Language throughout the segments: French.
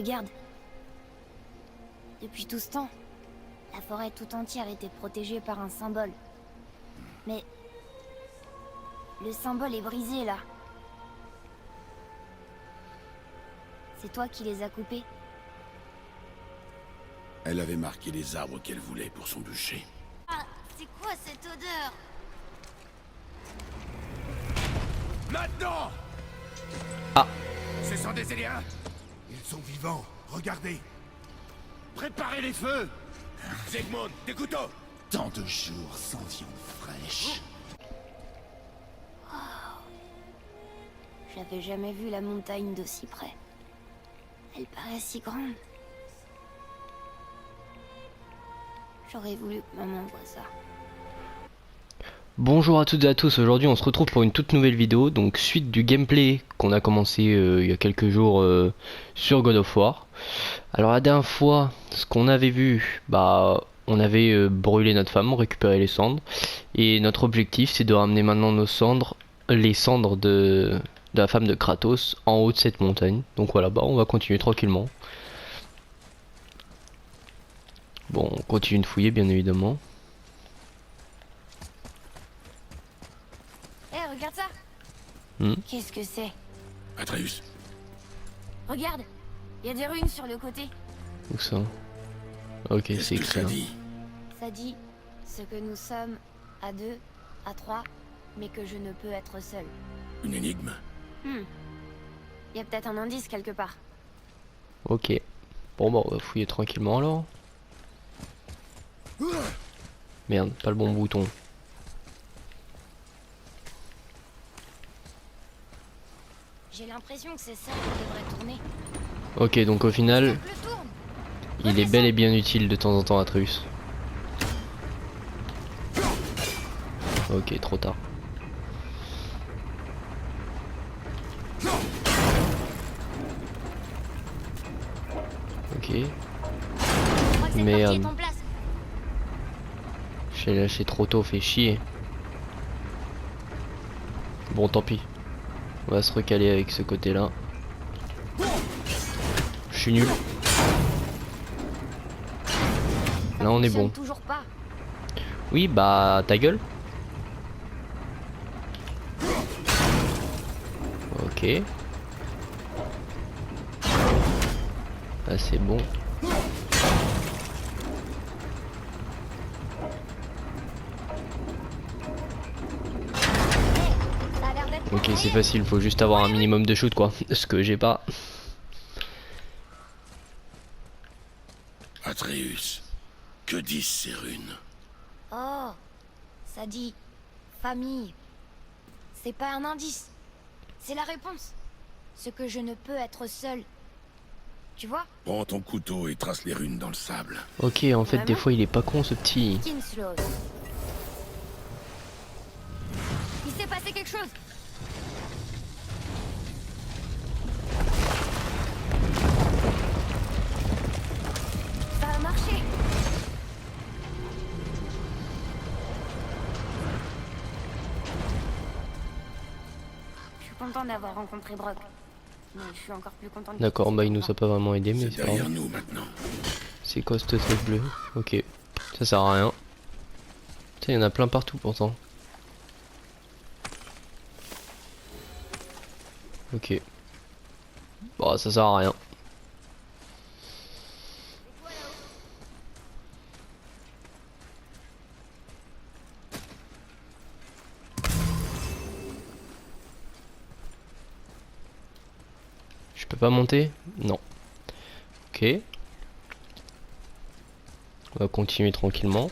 Regarde. Depuis tout ce temps, la forêt tout entière était protégée par un symbole. Mais... le symbole est brisé, là. C'est toi qui les as coupés? Elle avait marqué les arbres qu'elle voulait pour son bûcher. Ah, c'est quoi cette odeur? Maintenant! Ah. Ce sont des Éliens. Ils sont vivants, regardez. Préparez les feux. Zegmond, des couteaux. Tant de jours sans viande fraîche. J'avais jamais vu la montagne d'aussi près. Elle paraît si grande. J'aurais voulu que maman voie ça. Bonjour à toutes et à tous, aujourd'hui on se retrouve pour une toute nouvelle vidéo, donc suite du gameplay qu'on a commencé il y a quelques jours sur God of War. Alors la dernière fois, ce qu'on avait vu, on avait brûlé notre femme, récupéré les cendres, et notre objectif c'est de ramener maintenant nos cendres, les cendres de la femme de Kratos en haut de cette montagne. Donc voilà, on va continuer tranquillement. Bon, on continue de fouiller bien évidemment. Regarde ça. Qu'est-ce que c'est? Atreus. Regarde, il y a des runes sur le côté. Où ça? Ok, c'est Qu'est-ce que ça excellent. dit? Ça dit ce que nous sommes à 2, à 3, mais que je ne peux être seul. Une énigme. Il y a peut-être un indice quelque part. Ok. Bon on va fouiller tranquillement alors. Merde, pas le bon bouton. J'ai l'impression que c'est ça qui devrait tourner. Ok, donc au final, Le tourne. il est bel et bien utile de temps en temps Atreus. Ok, trop tard. Ok, Je crois que cette Merde. partie est en place. j'ai lâché trop tôt, fait chier. Bon, tant pis. On va se recaler avec ce côté-là. Je suis nul. Là, on est bon. Toujours pas. Oui, ta gueule. Ok. Là, c'est bon. Ça a l'air d'être Ok, pareil. c'est facile, faut juste avoir un minimum de shoot quoi. Ce que j'ai pas. Atreus. Que disent ces runes? Oh, ça dit famille. C'est pas un indice. C'est la réponse. Ce que je ne peux être seul. Tu vois? Prends ton couteau et trace les runes dans le sable. Ok, en fait, des Vraiment fois, il est pas con ce petit. Kinslow. Il s'est passé quelque chose. Ça a marché. Je suis content d'avoir rencontré Brock. Mais je suis encore plus content de... D'accord, il nous a pas vraiment aidé, mais C'est c'est pas derrière grave. nous maintenant. C'est quoi ce truc bleu? Ok, ça sert à rien. Putain, il y en a plein partout pourtant. Ok. Bon, ça sert à rien. Je peux pas monter? Non. Ok. On va continuer tranquillement.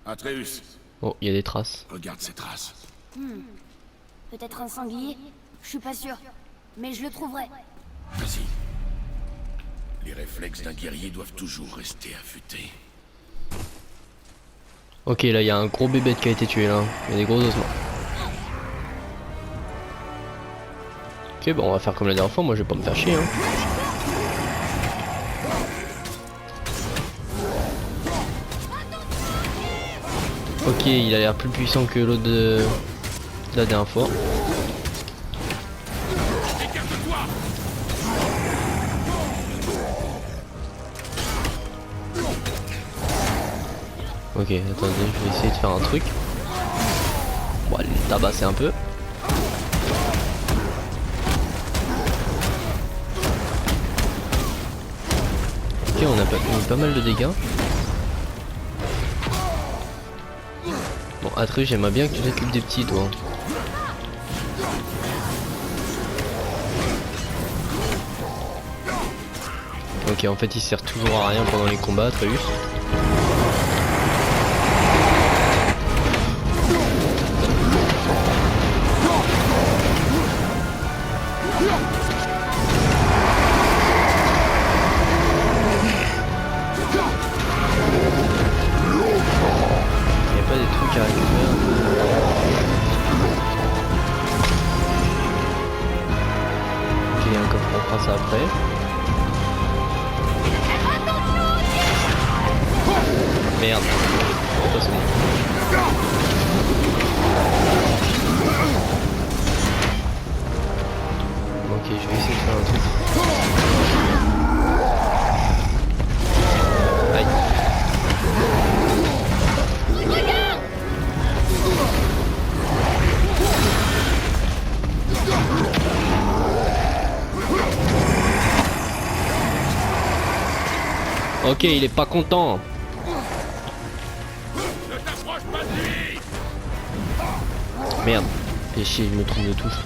Atreus, Oh, il y a des traces. regarde ces traces. Peut-être un sanglier? Je suis pas sûr. Mais je le trouverai. Vas-y. Les réflexes d'un guerrier doivent toujours rester affûtés. Ok, là il y a un gros bébête qui a été tué là. Il y a des gros ossements. Ok, bon on va faire comme la dernière fois, moi je vais pas me faire chier hein. Ok, il a l'air plus puissant que l'autre de la dernière fois. Ok, attendez, je vais essayer de faire un truc. Bon, allez, le tabasser un peu. Ok, on a pas mal de dégâts. Bon, Atreus, j'aimerais bien que tu t'occupes des petits, toi. Ok, en fait, il sert toujours à rien pendant les combats, Atreus. Ça après. Merde. Ça, c'est bon. Ok, je vais essayer de faire un truc. Aïe. Ok, il est pas content. Ne t'approche pas de lui. Merde, fais chier, je me trompe de touche.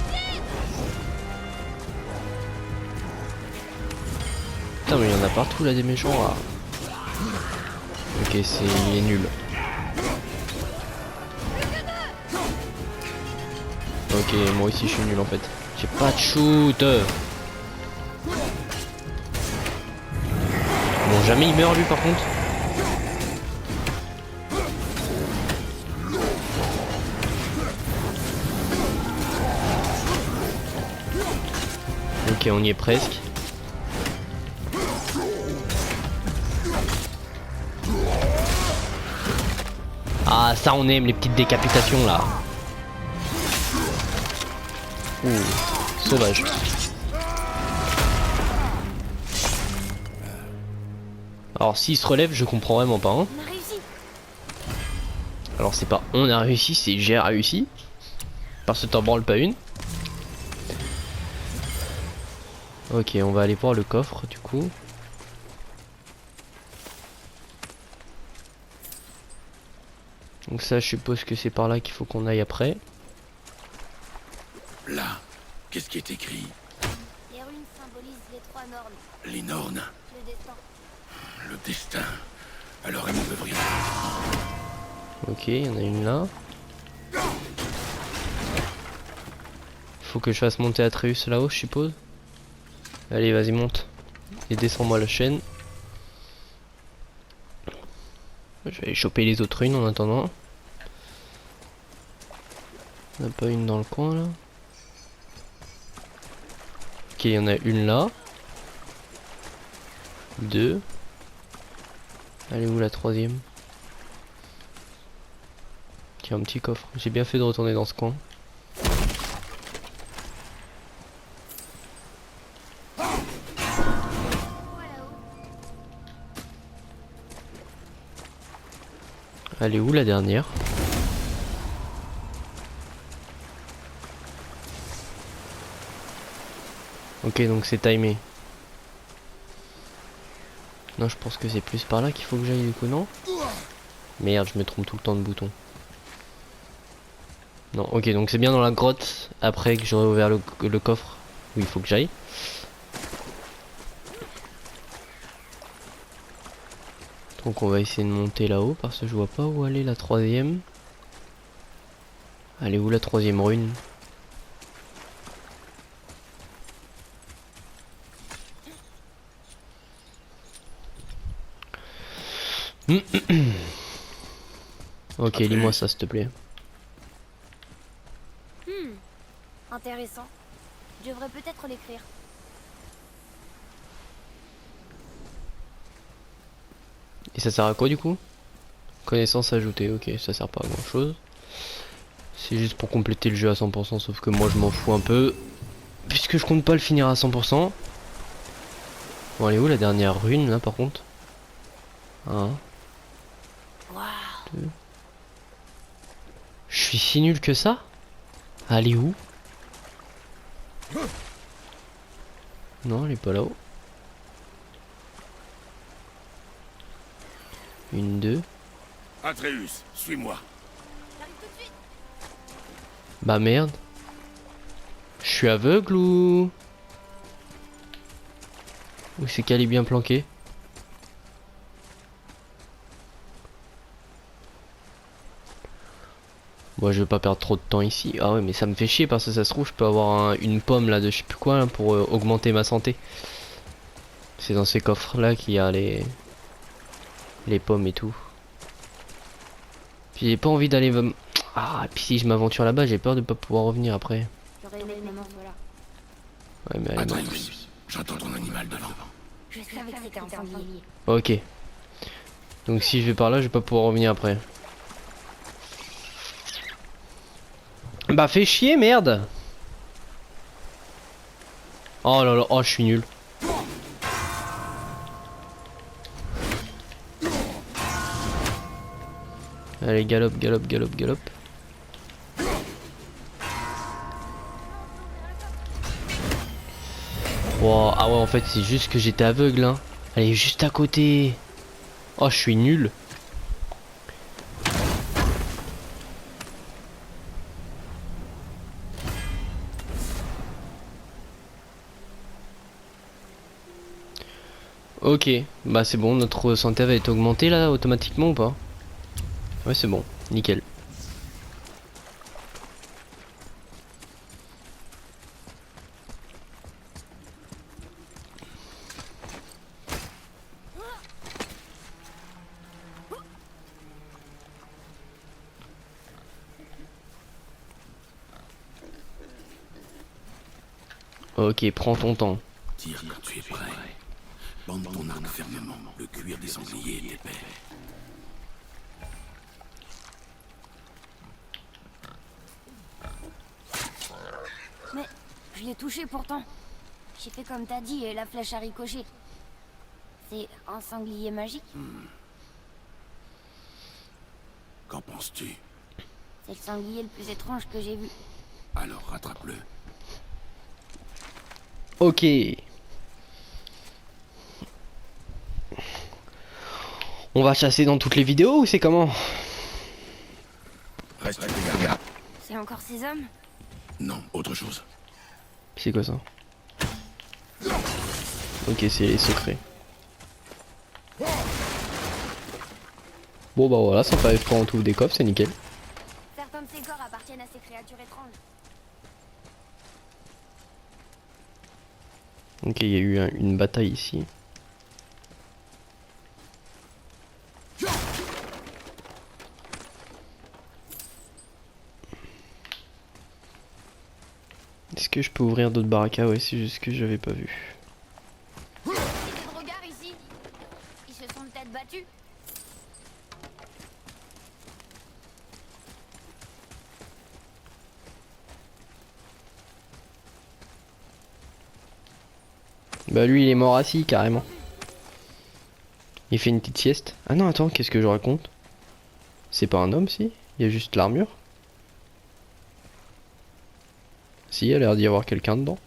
Putain, mais il y en a partout là des méchants là. Ok, il est nul. Ok, moi aussi je suis nul en fait. J'ai pas de shoot. Bon, jamais il meurt lui par contre. Ok, on y est presque. Ah, ça on aime les petites décapitations là. Ouh, sauvage. Alors s'il se relève, je comprends vraiment pas. Hein. On a réussi. Alors c'est pas on a réussi, c'est j'ai réussi. Parce que t'en branles pas une. Ok, on va aller voir le coffre du coup. Donc ça, je suppose que c'est par là qu'il faut qu'on aille après. Là, qu'est-ce qui est écrit? Les runes symbolisent les trois normes. Les Nornes, Le destin. le destin. Alors elles ne peuvent rien. Ok, il y en a une là. Faut que je fasse monter Atreus là-haut, je suppose. Allez, vas-y, monte. Et descends-moi la chaîne. Je vais aller choper les autres runes en attendant. Il n'y en a pas une dans le coin là. Ok, il y en a une là. Deux. Elle est où la troisième? Tiens, un petit coffre. J'ai bien fait de retourner dans ce coin. Elle est où la dernière? Ok, donc c'est timé. Non, je pense que c'est plus par là qu'il faut que j'aille du coup, non? Merde, je me trompe tout le temps de bouton. Non, ok, donc c'est bien dans la grotte après que j'aurai ouvert le coffre où il faut que j'aille. Donc on va essayer de monter là-haut parce que je vois pas où aller la troisième. Elle est où la troisième rune? Ok, lis-moi ça s'il te plaît. Intéressant. Je devrais peut-être l'écrire. Et ça sert à quoi du coup? Connaissance ajoutée, ok, ça sert pas à grand chose. C'est juste pour compléter le jeu à 100%, sauf que moi je m'en fous un peu. Puisque je compte pas le finir à 100%. Bon, elle est où la dernière rune là par contre? Hein? Waouh. 2. Je suis si nul que ça? Elle est où? Non, elle est pas là-haut. 1, 2. Atreus, suis-moi. J'arrive tout de suite. Bah merde. Je suis aveugle ou... Ou c'est qu'elle est bien planquée? Bon, je vais pas perdre trop de temps ici. Ah ouais, mais ça me fait chier parce que ça se trouve, je peux avoir une pomme là de je sais plus quoi là, pour augmenter ma santé. C'est dans ces coffres là qu'il y a les pommes et tout. Puis j'ai pas envie d'aller... Ah, et puis si je m'aventure là-bas, j'ai peur de pas pouvoir revenir après. J'aurais aimé que maman soit là. Ouais, mais elle est morte. Atreus, j'entends ton animal devant. Je savais que c'était un sanglier. Ok. Donc si je vais par là, je vais pas pouvoir revenir après. Bah fais chier, merde. Oh là là, oh je suis nul. Allez, galope, galope, galope, galope. Wow, ah ouais, en fait c'est juste que j'étais aveugle, hein. Elle est juste à côté. Oh, je suis nul. Ok, bah c'est bon, notre santé va être augmentée là automatiquement ou pas? Ouais, c'est bon, nickel. Ok, prends ton temps. Tire quand tu es prêt. Bande ton arc fermement. Le cuir des sangliers est épais. Mais je l'ai touché pourtant. J'ai fait comme t'as dit et la flèche a ricoché. C'est un sanglier magique? Qu'en penses-tu? C'est le sanglier le plus étrange que j'ai vu. Alors rattrape-le. Ok. On va chasser dans toutes les vidéos ou c'est comment? Reste à tes gardes. C'est encore ces hommes? Non, autre chose. C'est quoi ça? Ok, c'est les secrets. Bon bah voilà, ça fait quand on trouve des coffres, c'est nickel. Certains de ces corps appartiennent à ces créatures étranges. Ok, il y a eu une bataille ici. Est-ce que je peux ouvrir d'autres barricades? Ouais, c'est juste que j'avais pas vu. Il y a des regards ici. Ils se sont peut-être battus. Bah lui il est mort assis carrément. Il fait une petite sieste. Ah non attends, qu'est-ce que je raconte? C'est pas un homme si? Il y a juste l'armure. Si, il a l'air d'y avoir quelqu'un dedans.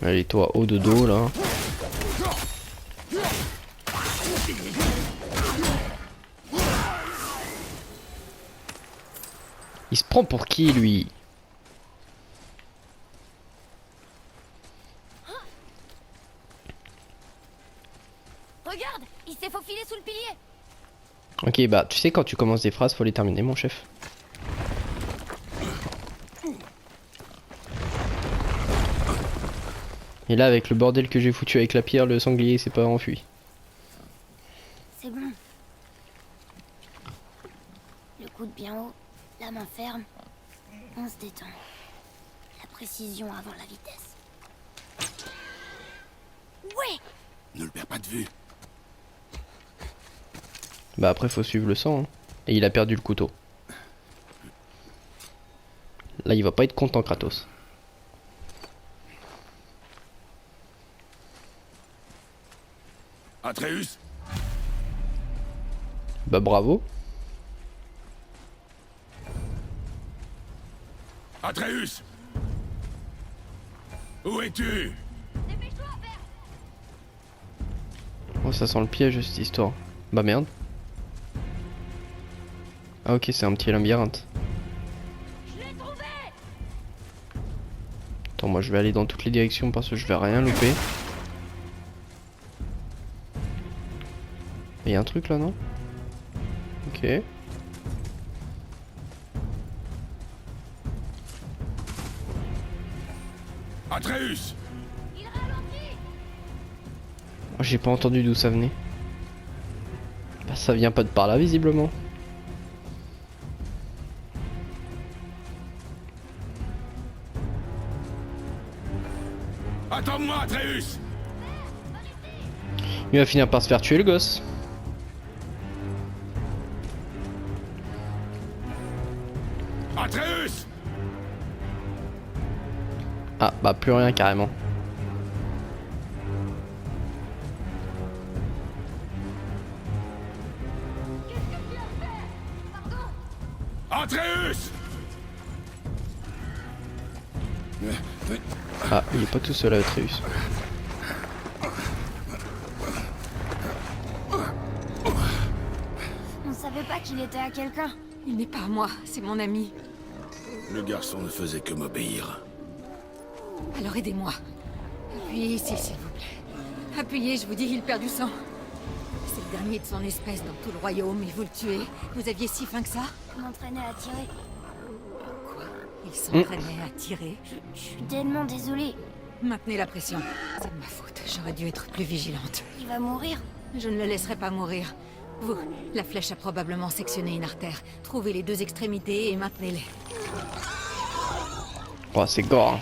Allez toi haut de dos là. Il se prend pour qui lui? Regarde, il s'est faufilé sous le pilier. Ok bah tu sais quand tu commences des phrases faut les terminer mon chef. Et là avec le bordel que j'ai foutu avec la pierre, le sanglier s'est pas enfui. C'est bon. Le coude bien haut, la main ferme. On se détend. La précision avant la vitesse. Ouais! Ne le perds pas de vue. Bah après faut suivre le sang hein. Et il a perdu le couteau. Là il va pas être content Kratos. Atreus? Bah bravo. Atreus? Où es-tu? Dépêche-toi, père. Oh, ça sent le piège cette histoire. Bah merde. Ah ok, c'est un petit labyrinthe. Je l'ai trouvé. Attends, moi je vais aller dans toutes les directions parce que je vais rien louper. Il y a un truc là, non? Ok. Atreus? Il ralentit. Oh, j'ai pas entendu d'où ça venait. Bah ça vient pas de par là visiblement. Attends-moi, Atreus! Il va finir par se faire tuer le gosse. Atreus! Ah bah plus rien carrément. Atreus! Ah, il est pas tout seul à Atreus. On savait pas qu'il était à quelqu'un. Il n'est pas à moi, c'est mon ami. Le garçon ne faisait que m'obéir. Alors aidez-moi. Appuyez ici, s'il vous plaît. Appuyez, je vous dis, il perd du sang. C'est le dernier de son espèce dans tout le royaume, et vous le tuez. Vous aviez si faim que ça? Je m'entraînais à tirer. Quoi? Il s'entraînait à tirer? Je suis tellement désolée. Maintenez la pression. C'est de ma faute, j'aurais dû être plus vigilante. Il va mourir. Je ne le laisserai pas mourir. Vous, la flèche a probablement sectionné une artère. Trouvez les deux extrémités et maintenez-les. Oh, c'est gore. Hein.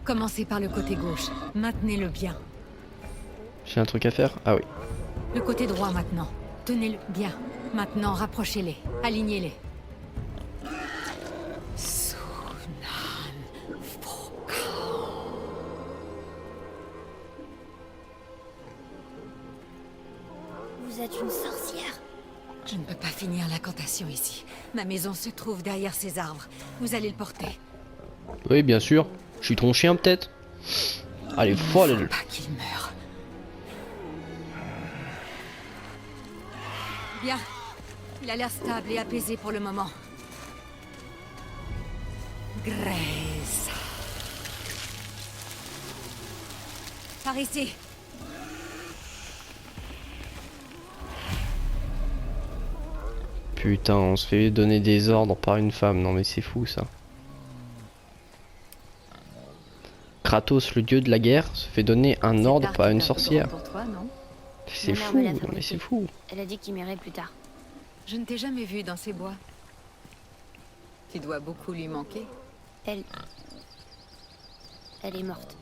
Commencez par le côté gauche. Maintenez-le bien. J'ai un truc à faire? Ah oui. Le côté droit maintenant. Tenez-le bien. Maintenant, rapprochez-les. Alignez-les. Vous êtes une sorcière. Je ne peux pas finir l'incantation ici. Ma maison se trouve derrière ces arbres. Vous allez le porter. Oui, bien sûr. Je suis ton chien peut-être. Allez, Il folle. ne faut pas qu'il meure. Bien. Il a l'air stable et apaisé pour le moment. Grace. Par ici. Putain, on se fait donner des ordres par une femme. Non mais c'est fou ça. Kratos, le dieu de la guerre, se fait donner un ordre par une sorcière. Pour toi, non? C'est Ma mère fou, me l'a non, mais fabriqué. c'est fou. Elle a dit qu'il m'irait plus tard. Je ne t'ai jamais vu dans ces bois. Tu dois beaucoup lui manquer. Elle est morte.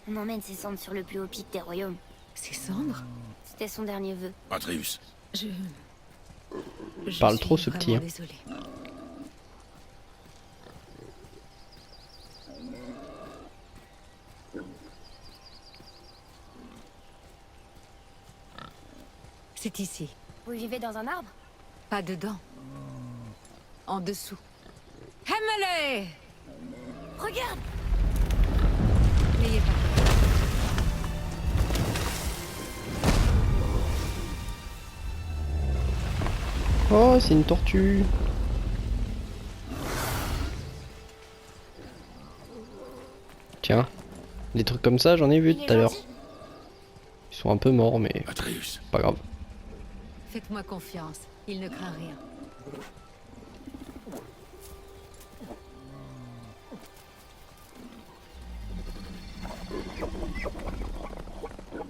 On emmène ses cendres sur le plus haut pic des royaumes. Ses cendres? C'était son dernier vœu. Atreus. Je Parle suis trop, ce petit, vraiment hein. désolée. C'est ici. Vous vivez dans un arbre? Pas dedans. En dessous. Hemele! Regarde! N'ayez pas peur. Oh, c'est une tortue. Tiens, des trucs comme ça, j'en ai vu Il est tout à l'heure. gentil. Ils sont un peu morts, mais Atreus. pas grave. Faites-moi confiance. Il ne craint rien.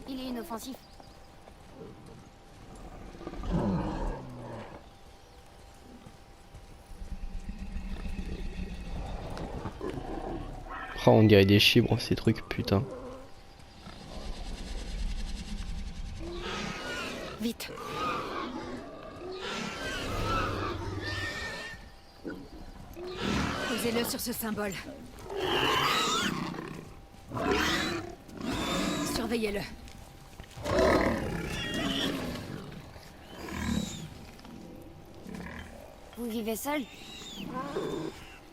Il est inoffensif. Oh, on dirait des chibres ces trucs, putain. Vite. Posez-le sur ce symbole. Surveillez-le. Vous vivez seul?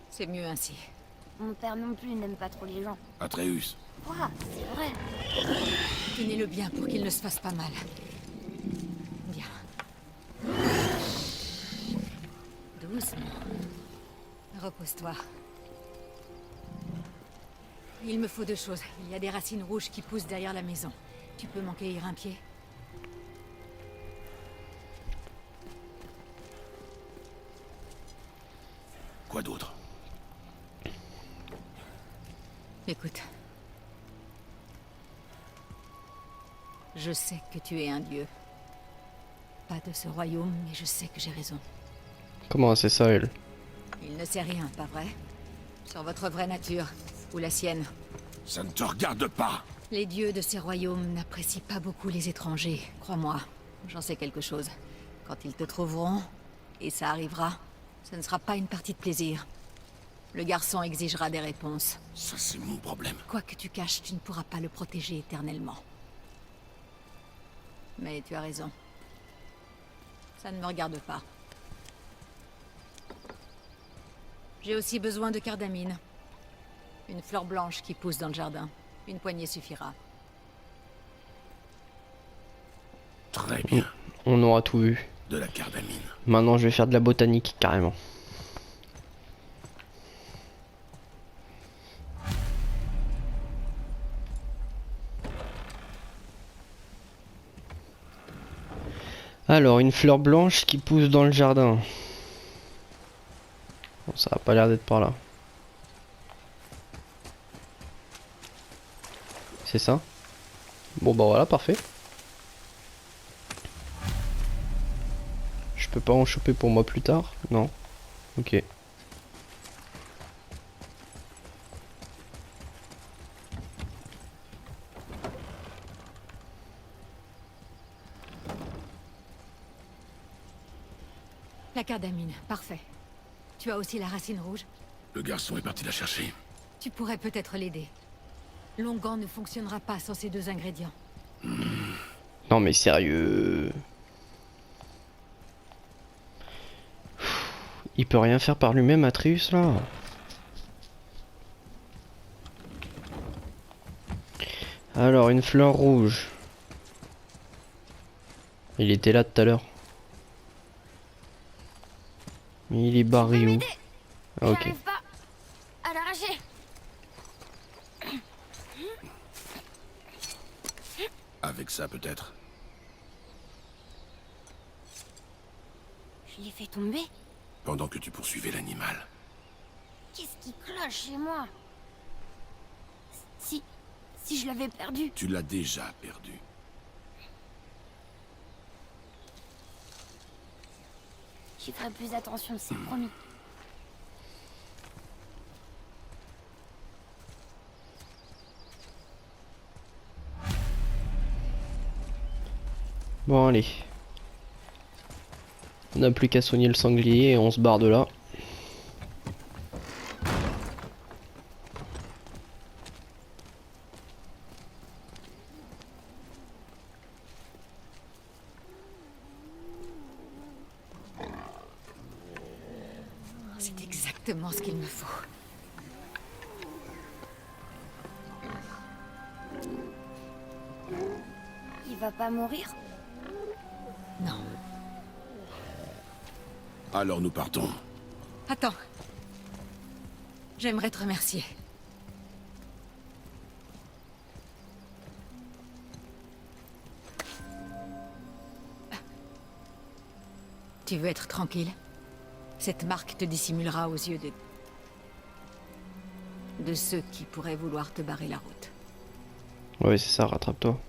C'est mieux ainsi. Mon père non plus n'aime pas trop les gens. Atreus, Quoi? C'est vrai. Tenez-le bien pour qu'il ne se fasse pas mal. Bien. Doucement. Repose-toi. Il me faut 2 choses. Il y a des racines rouges qui poussent derrière la maison. Tu peux m'en cueillir un pied? quoi d'autre? Écoute. Je sais que tu es un dieu. Pas de ce royaume, mais je sais que j'ai raison. Comment c'est ça, elle? Il ne sait rien, pas vrai? Sur votre vraie nature, ou la sienne. Ça ne te regarde pas. Les dieux de ces royaumes n'apprécient pas beaucoup les étrangers, crois-moi. J'en sais quelque chose. Quand ils te trouveront, et ça arrivera, ce ne sera pas une partie de plaisir. Le garçon exigera des réponses. Ça, c'est mon problème. Quoi que tu caches, tu ne pourras pas le protéger éternellement. Mais tu as raison. Ça ne me regarde pas. J'ai aussi besoin de cardamine. Une fleur blanche qui pousse dans le jardin. Une poignée suffira. Très bien. On aura tout vu. De la cardamine. Maintenant, je vais faire de la botanique, carrément. Alors, une fleur blanche qui pousse dans le jardin. Bon, ça a pas l'air d'être par là. C'est ça? Bon bah voilà, parfait. Je peux pas en choper pour moi plus tard? Non. Ok. La cardamine, parfait. Tu as aussi la racine rouge? Le garçon est parti la chercher. Tu pourrais peut-être l'aider. L'onguent ne fonctionnera pas sans ces 2 ingrédients. Non mais sérieux. Il peut rien faire par lui-même, Atreus, là. Alors, une fleur rouge. Il était là tout à l'heure. Mais il est barré où? Ah, ok. J'arrive pas à l'arracher. Avec ça, peut-être. Je l'ai fait tomber. Pendant que tu poursuivais l'animal. Qu'est-ce qui cloche chez moi? Si je l'avais perdu. Tu l'as déjà perdu. J'y ferai plus attention, c'est promis. Bon, allez. On n'a plus qu'à soigner le sanglier et on se barre de là. C'est exactement ce qu'il me faut. Il va pas mourir? Non. Alors nous partons. Attends. J'aimerais te remercier. Tu veux être tranquille? Cette marque te dissimulera aux yeux de ceux qui pourraient vouloir te barrer la route. Ouais, c'est ça, rattrape-toi.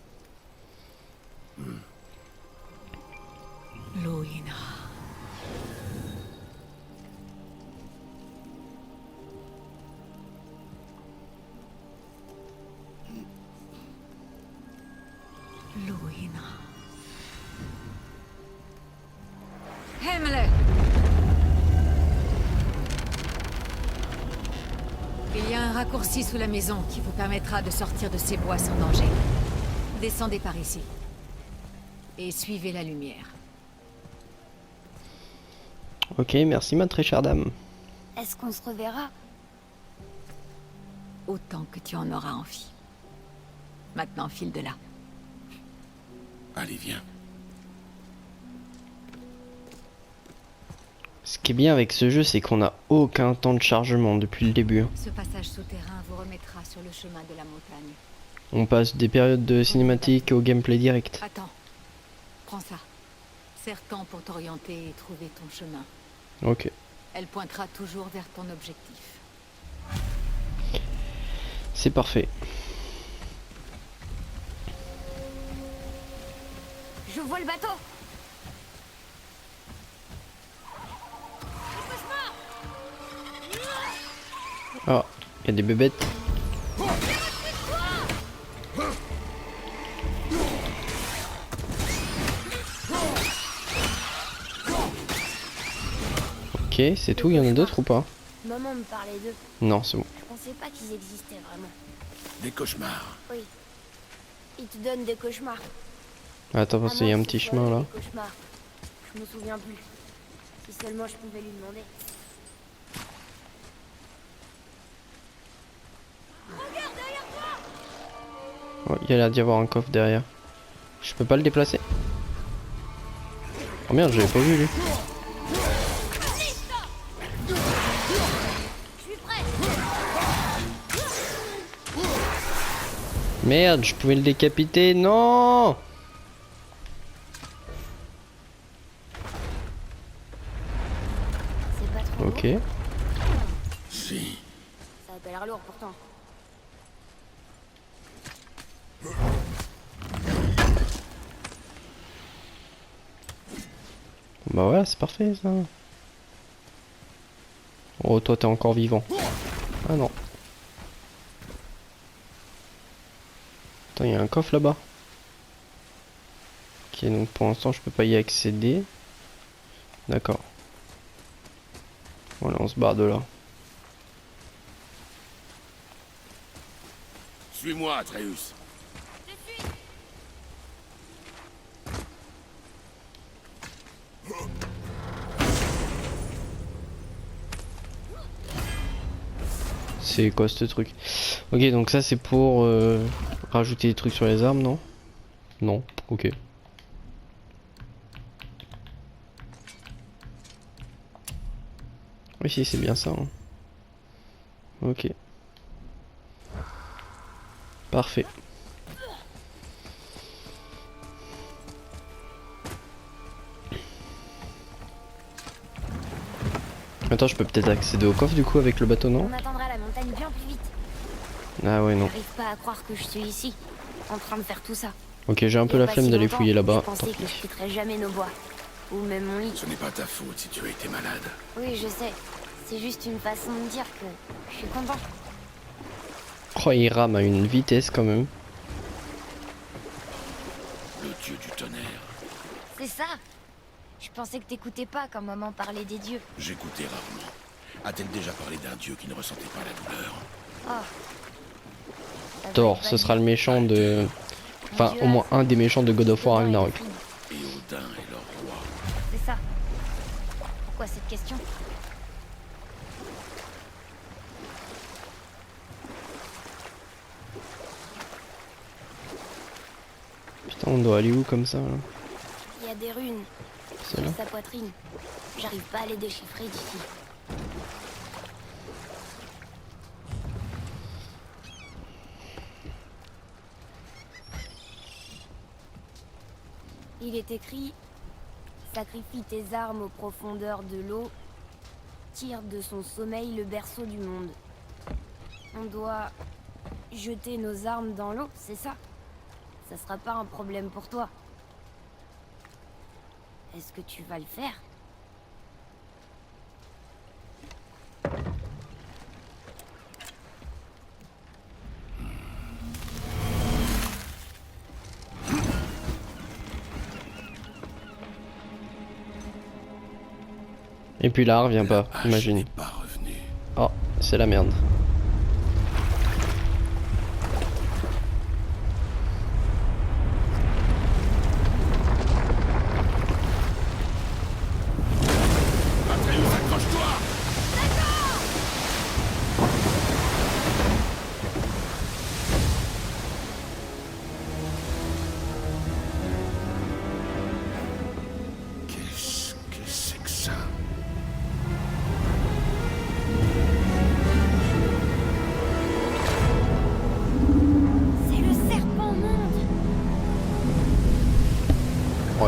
Loïna. Loïna. Himmler! Il y a un raccourci sous la maison qui vous permettra de sortir de ces bois sans danger. Descendez par ici. Et suivez la lumière. Ok, merci ma très chère dame. Est-ce qu'on se reverra? Autant que tu en auras envie. Maintenant, file de là. Allez, viens. Ce qui est bien avec ce jeu, c'est qu'on a aucun temps de chargement depuis le début. Ce passage souterrain vous remettra sur le chemin de la montagne. On passe des périodes de cinématique au gameplay direct. Attends. Prends ça. Serre-t'en pour t'orienter et trouver ton chemin. Ok. Elle pointera toujours vers ton objectif. C'est parfait. Je vois le bateau. Ah, il y a des bébêtes. Ok, c'est tout, il y en a d'autres ou pas? Maman me parlait d'eux. Non, c'est bon. Je pensais pas qu'ils existaient vraiment. Des cauchemars. Oui. Ils te donnent des cauchemars. Attends, parce qu'il y a un petit chemin là. Des cauchemars. Je me souviens plus. Si seulement je pouvais lui demander. Ouais, il y a l'air d'y avoir un coffre derrière. Je peux pas le déplacer? Oh merde, j'avais pas vu lui. Merde, je pouvais le décapiter, non! C'est pas trop Ok. lourd. Si. Ça a pas l'air lourd pourtant. Bah ouais, c'est parfait ça. Oh, toi t'es encore vivant. Ah non. Attends, il y a un coffre là-bas. Ok, donc pour l'instant je peux pas y accéder. D'accord. Voilà, on se barre de là. Suis-moi, Atreus. C'est quoi ce truc? Ok, donc ça c'est pour rajouter des trucs sur les armes, non? Non, ok. Oui, si, c'est bien ça. Hein. Ok. Parfait. Attends, je peux peut-être accéder au coffre du coup avec le bateau, non? On atteindra la montagne bien plus vite. Ah ouais, non. J'arrive pas à croire que je suis ici, en train de faire tout ça. Ok, j'ai un peu Il y a la pas flemme si d'aller longtemps, fouiller là-bas. Je pensais Tant que pis. je quitterais jamais nos bois. Ou même mon lit. Ce n'est pas ta faute si tu as été malade. Oui, je sais. C'est juste une façon de dire que je suis content. Oh, il rame à une vitesse quand même. Le dieu du tonnerre. C'est ça. Je pensais que t'écoutais pas quand maman parlait des dieux. J'écoutais rarement. A-t-elle déjà parlé d'un dieu qui ne ressentait pas la douleur? Oh. Ça Thor, doit être ce sera le méchant de... Un Enfin, dieu au moins à- un des méchants de God of War dedans et Ragnarok. Fried. Et Odin est leur roi. C'est ça. Pourquoi cette question? Putain, on doit aller où comme ça là? Il y a des runes C'est là? sur sa poitrine. J'arrive pas à les déchiffrer d'ici. Il est écrit: sacrifie tes armes aux profondeurs de l'eau, tire de son sommeil le berceau du monde. On doit jeter nos armes dans l'eau, c'est ça? Ça sera pas un problème pour toi. Est-ce que tu vas le faire? Et puis là, revient pas, La hache imagine. n'est pas revenu. Oh, c'est la merde.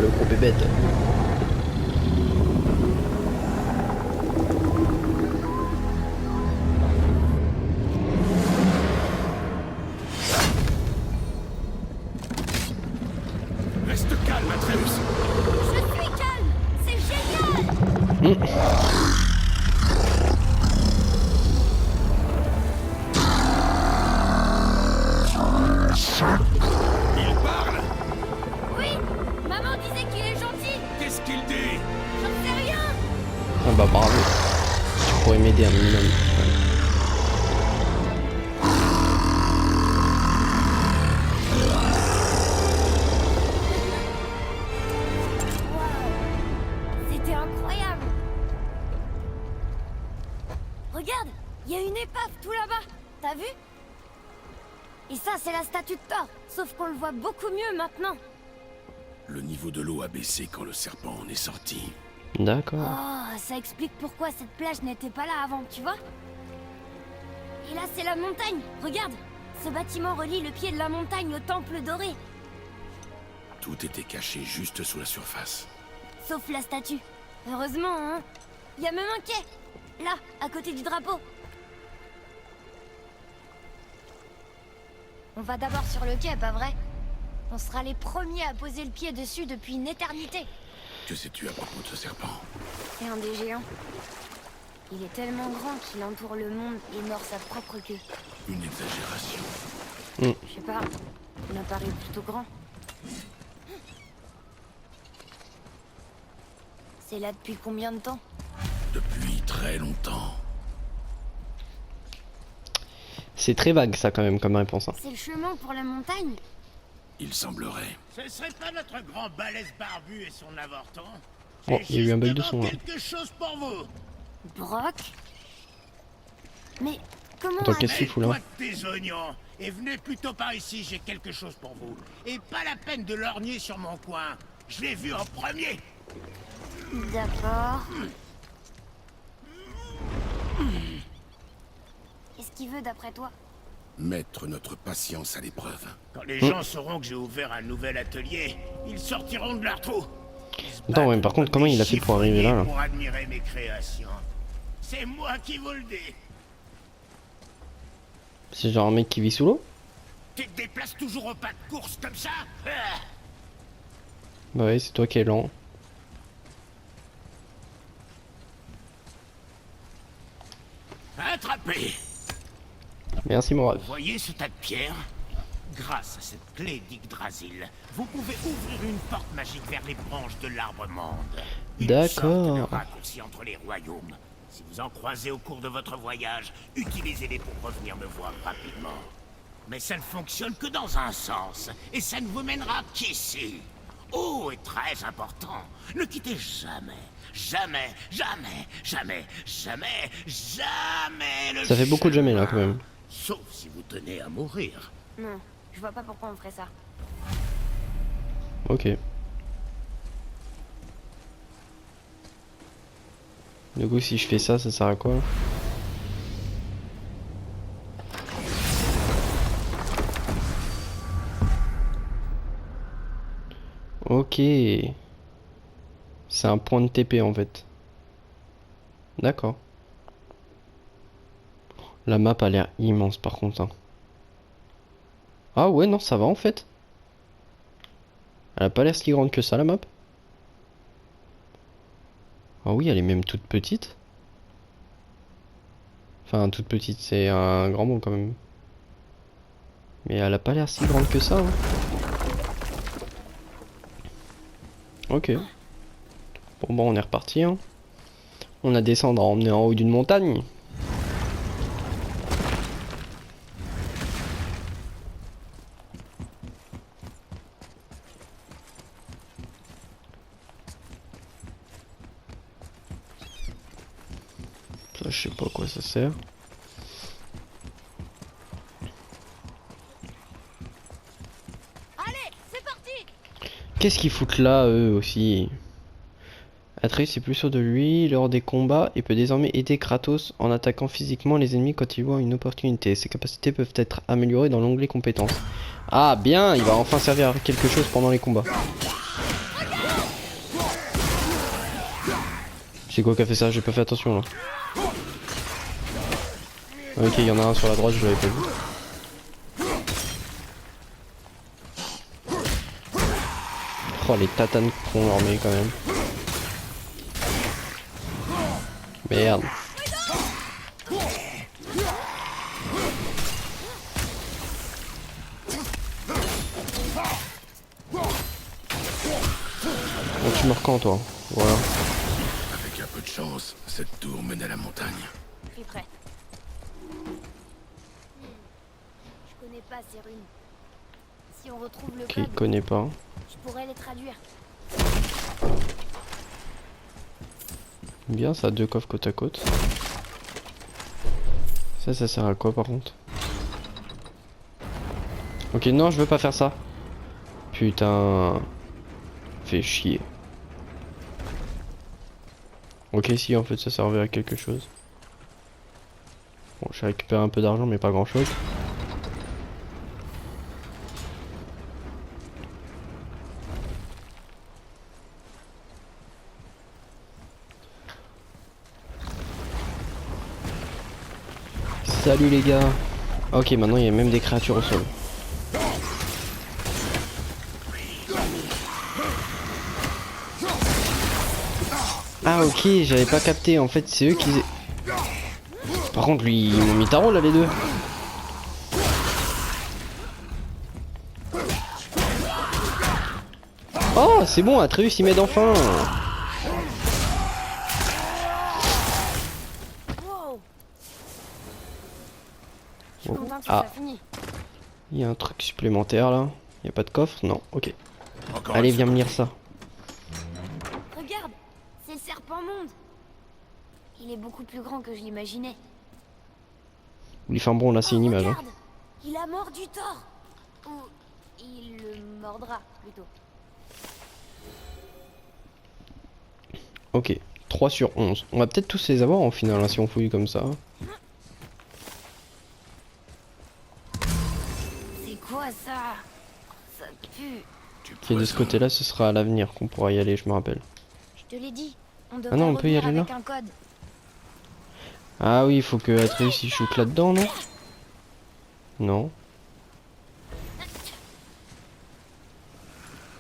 le gros bébête. Reste calme, Atreus. Je suis calme. C'est génial. Il parle. Oui, maman disait qu'il est gentil. Qu'est-ce qu'il dit? J'en sais rien. Ah bah bravo. Tu pourrais m'aider un minimum. Waouh, c'était incroyable. Regarde, il y a une épave tout là-bas. T'as vu? Et ça, c'est la statue de Thor. Sauf qu'on le voit beaucoup mieux maintenant. Le niveau de l'eau a baissé quand le serpent en est sorti. D'accord. Oh, ça explique pourquoi cette plage n'était pas là avant, tu vois? Et là, c'est la montagne. Regarde, ce bâtiment relie le pied de la montagne au temple doré. Tout était caché juste sous la surface. Sauf la statue. Heureusement, hein. Il y a même un quai. Là, à côté du drapeau. On va d'abord sur le quai, pas vrai? On sera les premiers à poser le pied dessus depuis une éternité. Que sais-tu à propos de ce serpent? C'est un des géants. Il est tellement grand qu'il entoure le monde et mord sa propre queue. Une exagération. Je sais pas, il apparaît plutôt grand. C'est là depuis combien de temps? Depuis très longtemps. C'est très vague ça quand même comme réponse. Hein. C'est le chemin pour la montagne? Il semblerait. Ce serait pas notre grand balèze barbu et son avorton? Oh, il y a eu un bug de Justement son là. quelque chose pour vous. Brock? Mais comment Attends, qu'est-ce qu'il fout là? Mêle-toi de tes oignons et venez plutôt par ici, j'ai quelque chose pour vous. Et pas la peine de lorgner sur mon coin. Je l'ai vu en premier. D'accord. Qu'est-ce qu'il veut d'après toi? Mettre notre patience à l'épreuve. Quand les gens sauront que j'ai ouvert un nouvel atelier, ils sortiront de leur trou. Ils se Attends, ouais, battent par contre, comme comment des il a fait pour arriver là, là? pour admirer mes créations. C'est moi qui vous le dis. C'est genre un mec qui vit sous l'eau? Tu te déplaces toujours au pas de course comme ça? Bah ouais, c'est toi qui es lent. Attrapé. Merci mon ref. Vous voyez ce tas de pierres? Grâce à cette clé d'Yggdrasil, vous pouvez ouvrir une porte magique vers les branches de l'arbre monde. Une sorte D'accord. de raccourci entre les royaumes. Si vous en croisez au cours de votre voyage, utilisez-les pour revenir me voir rapidement. Mais ça ne fonctionne que dans un sens, et ça ne vous mènera qu'ici. Oh, et très important, ne quittez jamais, jamais, jamais, jamais, jamais, jamais le Ça fait beaucoup de jamais là chemin. quand même. Sauf si vous tenez à mourir. Non, je vois pas pourquoi on ferait ça. Ok. Du coup si je fais ça, ça sert à quoi? Ok. C'est un point de TP en fait. D'accord. La map a l'air immense par contre. Hein. Ah ouais non ça va en fait. Elle a pas l'air si grande que ça la map. Ah oui elle est même toute petite. Enfin toute petite c'est un grand mot quand même. Mais elle a pas l'air si grande que ça. Hein. Ok. Bon bah on est reparti. Hein. On a descendre à emmener en haut d'une montagne. Ça je sais pas à quoi ça sert. Allez, c'est parti! Qu'est-ce qu'ils foutent là eux aussi? Atreus est plus sûr de lui lors des combats et peut désormais aider Kratos en attaquant physiquement les ennemis quand il voit une opportunité. Ses capacités peuvent être améliorées dans l'onglet compétences. Ah bien, il va enfin servir à quelque chose pendant les combats. C'est quoi qui a fait ça? J'ai pas fait attention là. Ok, il y en a un sur la droite, je l'avais pas vu. Oh, les tatanes qu'on leur met quand même. Merde. Bon, tu meurs quand toi? Voilà. Avec un peu de chance, cette tour mène à la montagne. Je suis prêt. Je connais pas ces runes. Si on retrouve le Qui code, connaît pas. je pourrais les traduire. Bien ça, 2 coffres côte à côte. Ça sert à quoi par contre? Ok, non, je veux pas faire ça. Putain. Fait chier. Ok, si, en fait, ça servait à quelque chose. Bon, j'ai récupéré un peu d'argent, mais pas grand chose. Salut les gars. Ok, maintenant il y a même des créatures au sol. Ah ok, j'avais pas capté, en fait c'est eux qui... Par contre lui, ils m'ont mis tarot là les deux. Oh c'est bon, Atreus il m'aide enfin. Wow. Je suis content que Ah. ça finisse. Il y a un truc supplémentaire là. Il y a pas de coffre? Non, ok. Encore Allez un viens me lire ça. Regarde, c'est le serpent monde. Il est beaucoup plus grand que je l'imaginais. Enfin bon là c'est une image. Hein. Regarde, il a mordu Thor. Ou il le mordra plutôt. Ok, 3 sur 11. On va peut-être tous les avoir au final hein, si on fouille comme ça. C'est quoi ça? Ça pue. Ok, de ce côté là ce sera à l'avenir qu'on pourra y aller, je me rappelle. Je te l'ai dit. On devrait non, on peut y revenir aller là. avec un code. Ah oui, il faut que Atreus il shoot là-dedans, non? Non.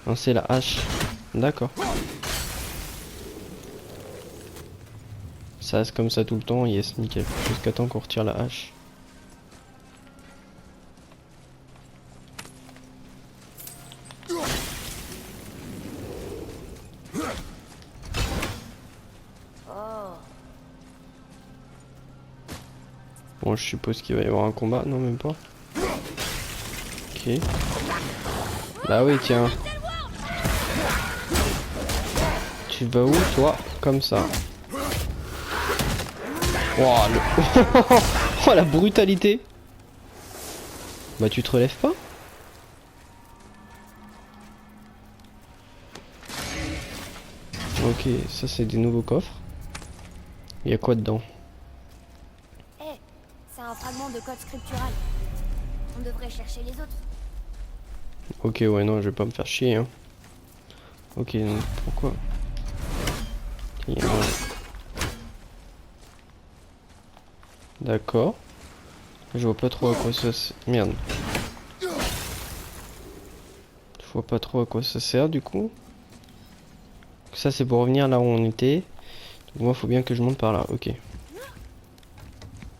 Non, c'est la hache. D'accord. Ça reste comme ça tout le temps, yes, nickel. Jusqu'à temps qu'on retire la hache. Oh. Bon, je suppose qu'il va y avoir un combat. Non, même pas. Ok. Bah oui, tiens. Tu vas où, toi? Comme ça. Wow, oh, la brutalité. Bah, tu te relèves pas? Ok, ça c'est des nouveaux coffres. Il y a quoi dedans? Hé, c'est un fragment de code scriptural. On devrait chercher les autres. Ok, ouais, non, je vais pas me faire chier. Hein. Ok, donc pourquoi? Il y a un- D'accord. Je vois pas trop à quoi ça sert. Merde. Je vois pas trop à quoi ça sert du coup. Ça c'est pour revenir là où on était. Donc moi faut bien que je monte par là, ok.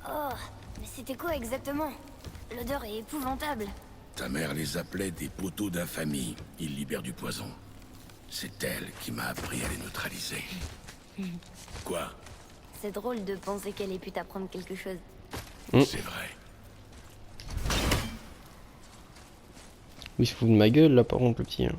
Oh, mais c'était quoi exactement? L'odeur est épouvantable. Ta mère les appelait des poteaux d'infamie. Ils libèrent du poison. C'est elle qui m'a appris à les neutraliser. Quoi? C'est drôle de penser qu'elle ait pu t'apprendre quelque chose. C'est vrai. Il se fout de ma gueule là par contre le petit. Hein.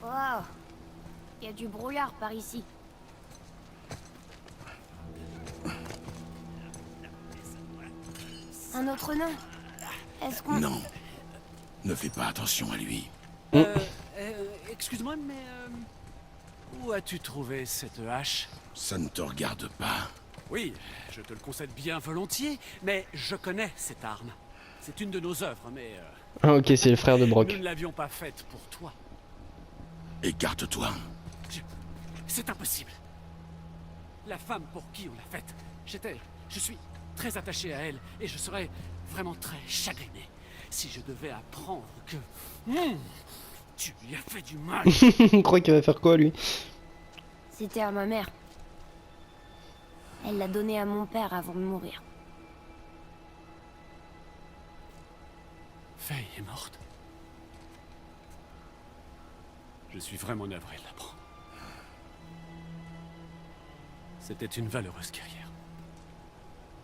Waouh, il y a du brouillard par ici. Un autre nain? Est-ce qu'on... Non. Ne fais pas attention à lui. Excuse-moi, mais où as-tu trouvé cette hache? Ça ne te regarde pas. Oui, je te le concède bien volontiers, mais je connais cette arme. C'est une de nos œuvres, mais Ah ok, c'est le frère de Brock. nous ne l'avions pas faite pour toi. Écarte-toi. C'est impossible. La femme pour qui on l'a faite, je suis très attaché à elle et je serais vraiment très chagriné si je devais apprendre que tu lui as fait du mal. On croit qu'il va faire quoi lui? C'était à ma mère. Elle l'a donné à mon père avant de mourir. Faye est morte. Je suis vraiment navré de l'apprendre. C'était une valeureuse guerrière.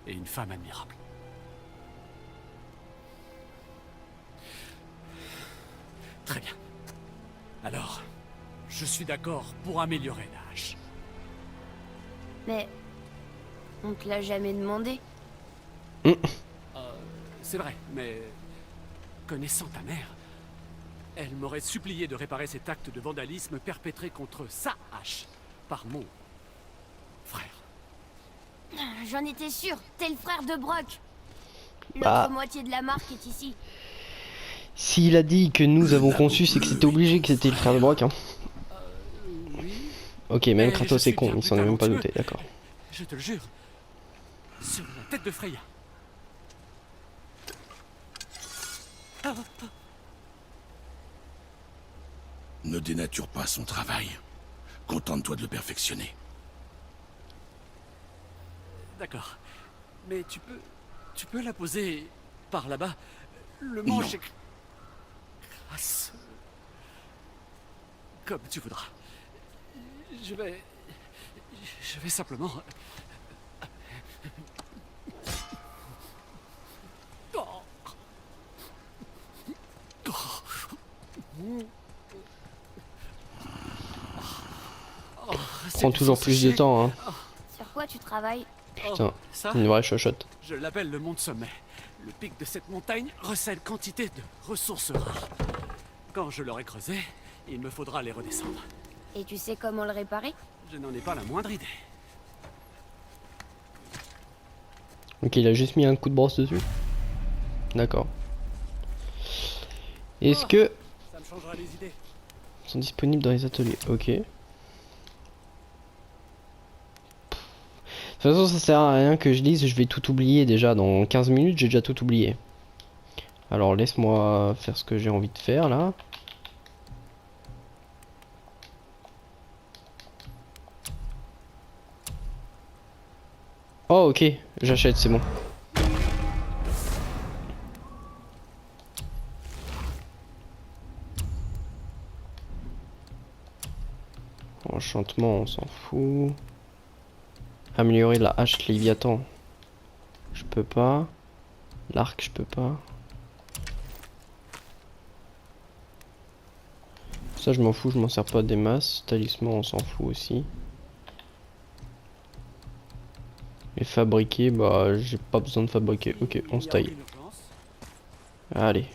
Et une femme admirable. Très bien. Alors, je suis d'accord pour améliorer la hache. Mais... on te l'a jamais demandé. C'est vrai, mais... connaissant ta mère, elle m'aurait supplié de réparer cet acte de vandalisme perpétré contre sa hache par mon frère. J'en étais sûr, t'es le frère de Brock. L'autre Bah. moitié de la marque est ici. S'il a dit que nous avons conçu, c'est que c'était obligé que c'était le frère de Brock. Hein. Oui, Ok, même Mais Kratos je c'est suis con, bien il s'en est plus même pas talentueux. douté, d'accord. je te le jure. Sur la tête de Freya. Ne dénature pas son travail. Contente-toi de le perfectionner. D'accord. Mais tu peux la poser par là-bas. Le manche Non. est crasse. Comme tu voudras. Je vais simplement... Oh. Oh, c'est Prend toujours sans plus de sécher. temps, hein. Sur quoi tu travailles? Putain, Ça, une vraie chochotte. je l'appelle le mont de sommet. Le pic de cette montagne recèle quantité de ressources rares. Quand je l'aurai creusé, il me faudra les redescendre. Et tu sais comment le réparer? Je n'en ai pas la moindre idée. Ok, il a juste mis un coup de brosse dessus. D'accord. Est-ce que Ça me changera les idées. ils sont disponibles dans les ateliers? Ok. De toute façon, ça sert à rien que je dise, je vais tout oublier déjà. Dans 15 minutes, j'ai déjà tout oublié. Alors, laisse-moi faire ce que j'ai envie de faire là. Oh, ok, j'achète, c'est bon. Enchantement, on s'en fout. Améliorer la hache Léviathan. Je peux pas. L'arc, je peux pas. Ça, je m'en fous, je m'en sers pas des masses. Talisman, on s'en fout aussi. Et fabriquer, bah, j'ai pas besoin de fabriquer. Ok, on se taille. Allez.